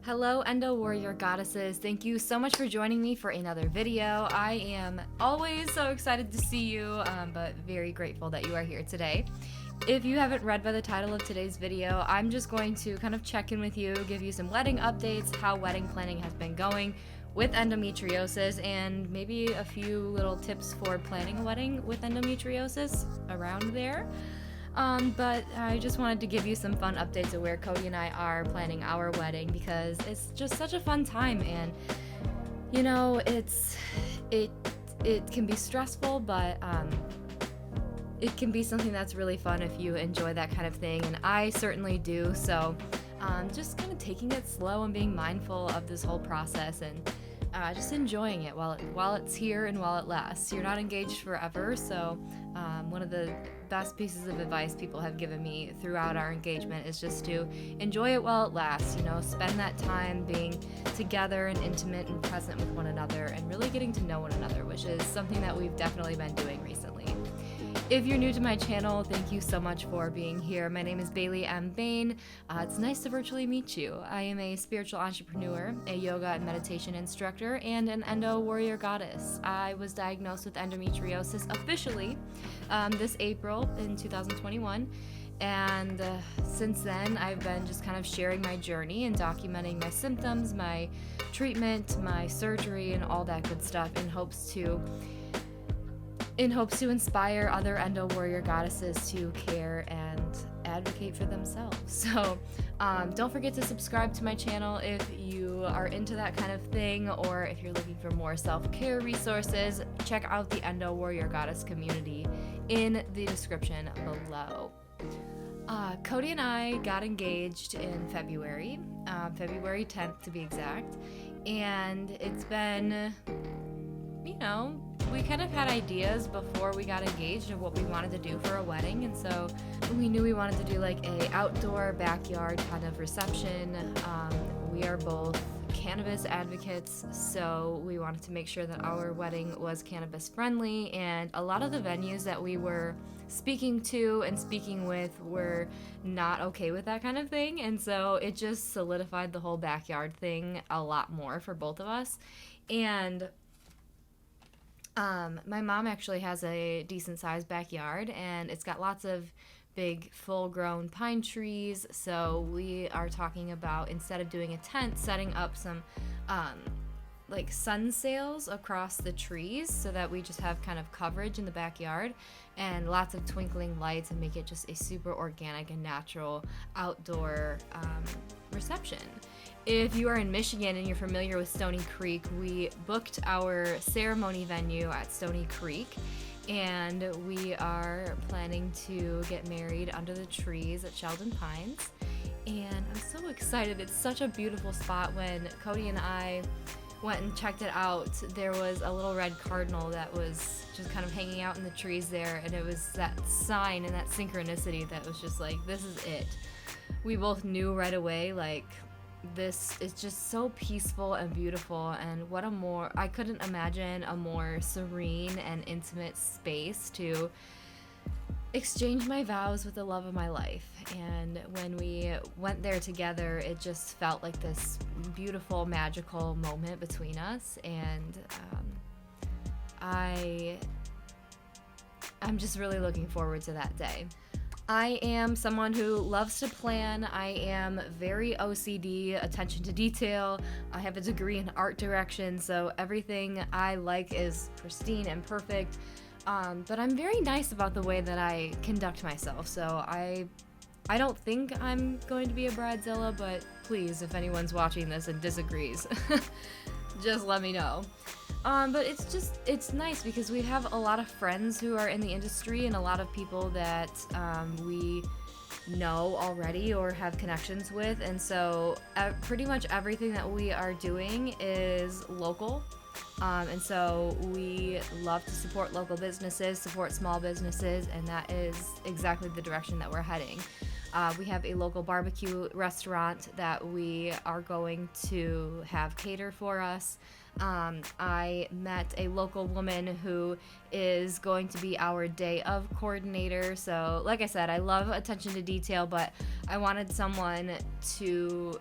Hello, Endo Warrior Goddesses. Thank you so much for joining me for another video. I am always so excited to see you, but very grateful that you are here today. If you haven't read by the title of today's video, I'm just going to kind of check in with you, give you some wedding updates, how wedding planning has been going with endometriosis, and maybe a few little tips for planning a wedding with endometriosis around there. But I just wanted to give you some fun updates of where Cody and I are planning our wedding, because it's just such a fun time, and you know, it can be stressful, but it can be something that's really fun if you enjoy that kind of thing, and I certainly do. So just kind of taking it slow and being mindful of this whole process, and just enjoying it while it's here and while it lasts. You're not engaged forever, so one of the best pieces of advice people have given me throughout our engagement is just to enjoy it while it lasts. You know, spend that time being together and intimate and present with one another and really getting to know one another, which is something that we've definitely been doing recently. If you're new to my channel, thank you so much for being here. My name is Bailey M. Bain. It's nice to virtually meet you. I am a spiritual entrepreneur, a yoga and meditation instructor, and an endo warrior goddess. I was diagnosed with endometriosis officially this April in 2021. And since then, I've been just kind of sharing my journey and documenting my symptoms, my treatment, my surgery, and all that good stuff in hopes to inspire other endo warrior goddesses to care and advocate for themselves. So don't forget to subscribe to my channel if you are into that kind of thing, or if you're looking for more self-care resources, check out the Endo Warrior Goddess community in the description below. Cody and I got engaged in February 10th to be exact, and it's been, you know, we kind of had ideas before we got engaged of what we wanted to do for a wedding, and so we knew we wanted to do like a outdoor backyard kind of reception. We are both cannabis advocates, so we wanted to make sure that our wedding was cannabis friendly, and a lot of the venues that we were speaking to and speaking with were not okay with that kind of thing, and so it just solidified the whole backyard thing a lot more for both of us. And my mom actually has a decent sized backyard, and it's got lots of big full-grown pine trees, so we are talking about, instead of doing a tent, setting up some like sun sails across the trees so that we just have kind of coverage in the backyard and lots of twinkling lights, and make it just a super organic and natural outdoor reception. If you are in Michigan and you're familiar with Stony Creek, we booked our ceremony venue at Stony Creek, and we are planning to get married under the trees at Sheldon Pines. And I'm so excited. It's such a beautiful spot. When Cody and I went and checked it out, there was a little red cardinal that was just kind of hanging out in the trees there, and it was that sign and that synchronicity that was just like, this is it. We both knew right away, like, this is just so peaceful and beautiful, and I couldn't imagine a more serene and intimate space to exchange my vows with the love of my life. And when we went there together, it just felt like this beautiful, magical moment between us, and I'm just really looking forward to that day. I am someone who loves to plan. I am very OCD, attention to detail. I have a degree in art direction, so everything I like is pristine and perfect. But I'm very nice about the way that I conduct myself, so I don't think I'm going to be a bridezilla, but please, if anyone's watching this and disagrees, just let me know. But it's nice because we have a lot of friends who are in the industry, and a lot of people that we know already or have connections with, and so pretty much everything that we are doing is local. And so we love to support local businesses, support small businesses, and that is exactly the direction that we're heading. We have a local barbecue restaurant that we are going to have cater for us. I met a local woman who is going to be our day of coordinator. So like I said, I love attention to detail, but I wanted someone to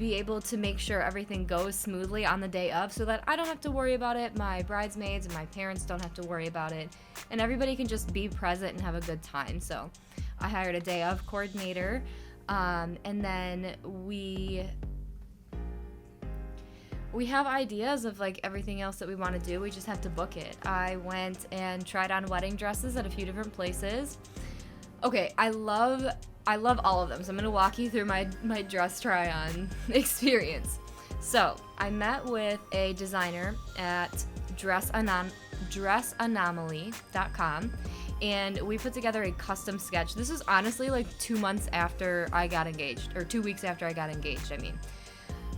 be able to make sure everything goes smoothly on the day of so that I don't have to worry about it, my bridesmaids and my parents don't have to worry about it, and everybody can just be present and have a good time. So I hired a day of coordinator, and then we have ideas of like everything else that we want to do. We just have to book it. I went and tried on wedding dresses at a few different places. Okay, I love all of them, so I'm gonna walk you through my dress try-on experience. So I met with a designer at dressanomaly.com, and we put together a custom sketch. This was honestly like 2 months after I got engaged, or 2 weeks after I got engaged, I mean.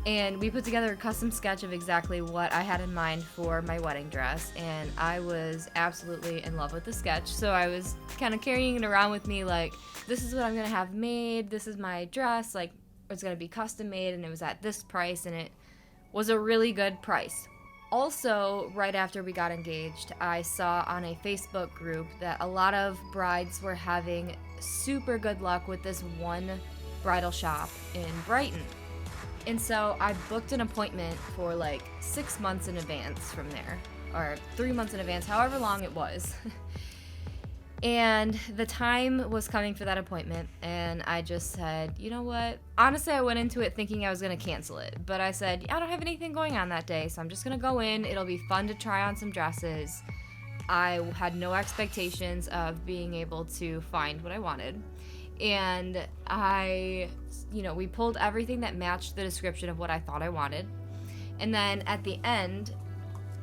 And we put together a custom sketch of exactly what I had in mind for my wedding dress, and I was absolutely in love with the sketch. So I was kind of carrying it around with me like, this is what I'm going to have made, this is my dress, like it's going to be custom made, and it was at this price, and it was a really good price. Also, right after we got engaged, I saw on a Facebook group that a lot of brides were having super good luck with this one bridal shop in Brighton. And so I booked an appointment for like 6 months in advance from there, or 3 months in advance, however long it was. And the time was coming for that appointment, and I just said, you know what? Honestly, I went into it thinking I was going to cancel it, but I said, I don't have anything going on that day, so I'm just going to go in. It'll be fun to try on some dresses. I had no expectations of being able to find what I wanted. And we pulled everything that matched the description of what I thought I wanted. And then at the end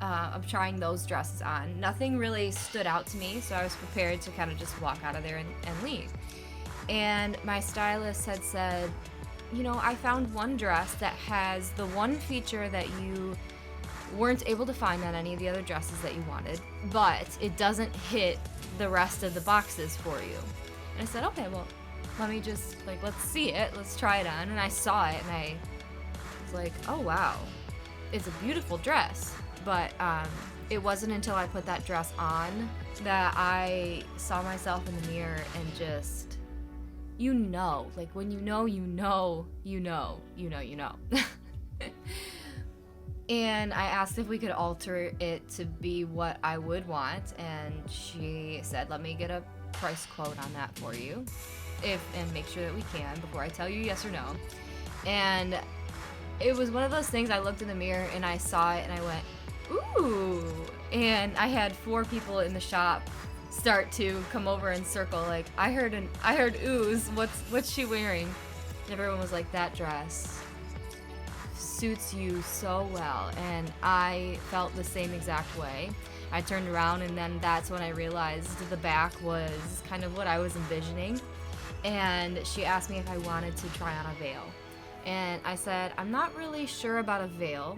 of trying those dresses on, nothing really stood out to me, so I was prepared to kind of just walk out of there and leave. And my stylist had said, I found one dress that has the one feature that you weren't able to find on any of the other dresses that you wanted, but it doesn't hit the rest of the boxes for you. And I said, okay, well, let me just, let's see it. Let's try it on. And I saw it, and I was like, oh, wow. It's a beautiful dress. But it wasn't until I put that dress on that I saw myself in the mirror and just, when you know. And I asked if we could alter it to be what I would want, and she said, let me get a price quote on that for you, and make sure that we can before I tell you yes or no. And it was one of those things. I looked in the mirror and I saw it and I went, ooh. And I had 4 people in the shop start to come over and circle, like, I heard oohs, what's she wearing? And everyone was like, that dress suits you so well. And I felt the same exact way. I turned around, and then that's when I realized the back was kind of what I was envisioning. And she asked me if I wanted to try on a veil. And I said, I'm not really sure about a veil,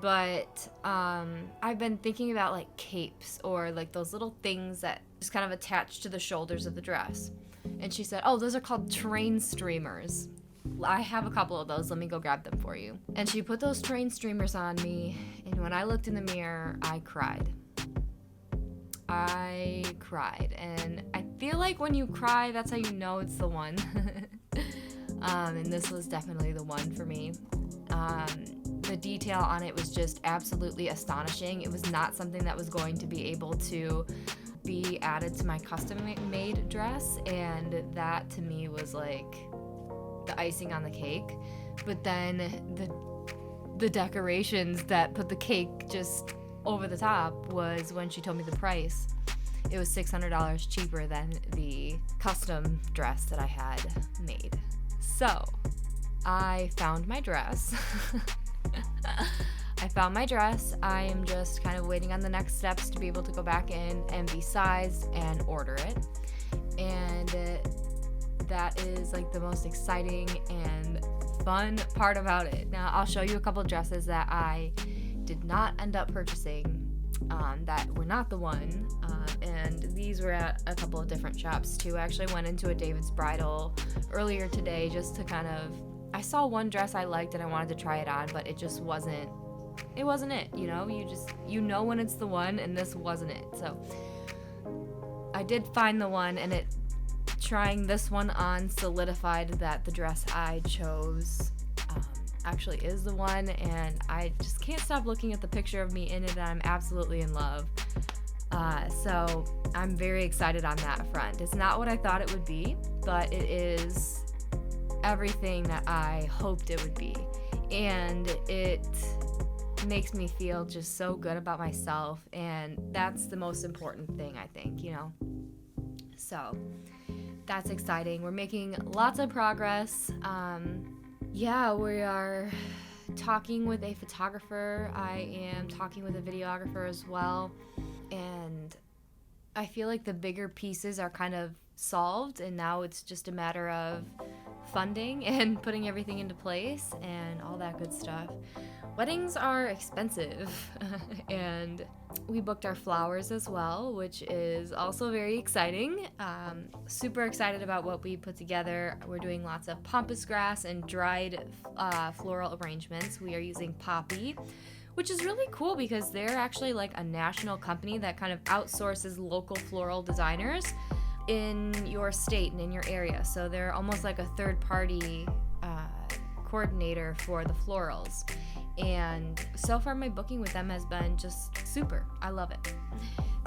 but I've been thinking about like capes, or like those little things that just kind of attach to the shoulders of the dress. And she said, oh, those are called train streamers. I have a couple of those. Let me go grab them for you. And she put those train streamers on me, and when I looked in the mirror, I cried. And I feel like when you cry, that's how you know it's the one. And this was definitely the one for me. The detail on it was just absolutely astonishing. It was not something that was going to be able to be added to my custom-made dress, and that to me was like the icing on the cake. But then the decorations that put the cake just over the top was when she told me the price. It was $600 cheaper than the custom dress that I had made. So I found my dress. I am just kind of waiting on the next steps to be able to go back in and be sized and order it. And that is like the most exciting and fun part about it. Now I'll show you a couple of dresses that I did not end up purchasing, that were not the one, and these were at a couple of different shops too. I actually went into a David's Bridal earlier today just to kind of, I saw one dress I liked and I wanted to try it on, but it just wasn't it, you know when it's the one, and this wasn't it. So I did find the one, and trying this one on solidified that the dress I chose actually is the one, and I just can't stop looking at the picture of me in it, and I'm absolutely in love. So I'm very excited on that front. It's not what I thought it would be, but it is everything that I hoped it would be. And it makes me feel just so good about myself, and that's the most important thing, I think, So that's exciting. We're making lots of progress. We are talking with a photographer. I am talking with a videographer as well. And I feel like the bigger pieces are kind of solved, and now it's just a matter of funding and putting everything into place and all that good stuff. Weddings are expensive, and we booked our flowers as well, which is also very exciting. Super excited about what we put together. We're doing lots of pampas grass and dried floral arrangements. We are using Poppy, which is really cool because they're actually like a national company that kind of outsources local floral designers in your state and in your area. So they're almost like a third-party coordinator for the florals. And so far my booking with them has been just super. I love it.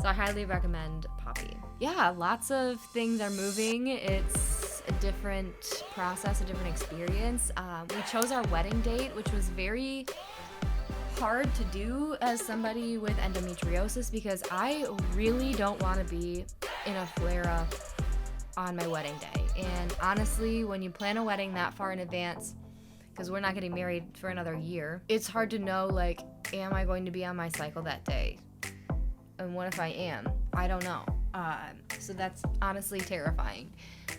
So I highly recommend Poppy. Yeah, lots of things are moving. It's a different process, a different experience. We chose our wedding date, which was very hard to do as somebody with endometriosis, because I really don't want to be in a flare-up on my wedding day. And honestly, when you plan a wedding that far in advance, because we're not getting married for another year, it's hard to know, like, am I going to be on my cycle that day? And what if I am? I don't know. So that's honestly terrifying.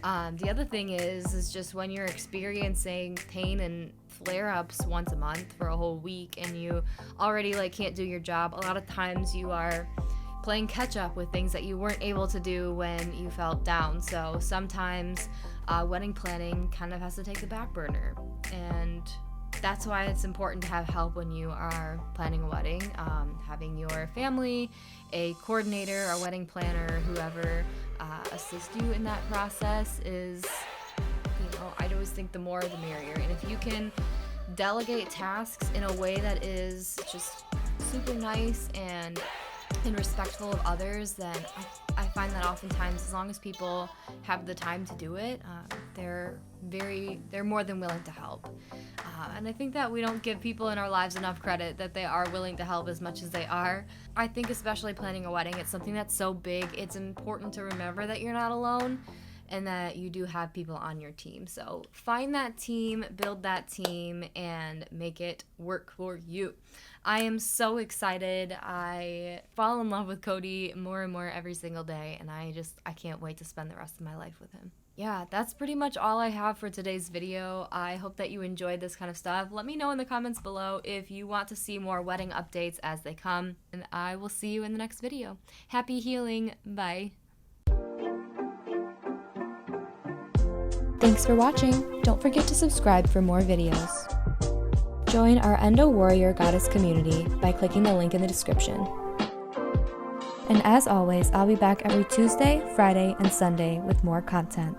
The other thing is just when you're experiencing pain and flare-ups once a month for a whole week, and you already can't do your job, a lot of times you are playing catch up with things that you weren't able to do when you felt down. So sometimes wedding planning kind of has to take the back burner, and that's why it's important to have help when you are planning a wedding. Having your family, a coordinator, a wedding planner, whoever assist you in that process is, I always think the more the merrier. And if you can delegate tasks in a way that is just super nice and respectful of others, then I find that oftentimes, as long as people have the time to do it, they're more than willing to help. And I think that we don't give people in our lives enough credit that they are willing to help as much as they are. I think especially planning a wedding, it's something that's so big, it's important to remember that you're not alone and that you do have people on your team. So find that team, build that team, and make it work for you. I am so excited. I fall in love with Cody more and more every single day, and I can't wait to spend the rest of my life with him. Yeah, that's pretty much all I have for today's video. I hope that you enjoyed this kind of stuff. Let me know in the comments below if you want to see more wedding updates as they come, and I will see you in the next video. Happy healing. Bye. Thanks for watching. Don't forget to subscribe for more videos. Join our Endo Warrior Goddess community by clicking the link in the description. And as always, I'll be back every Tuesday, Friday, and Sunday with more content.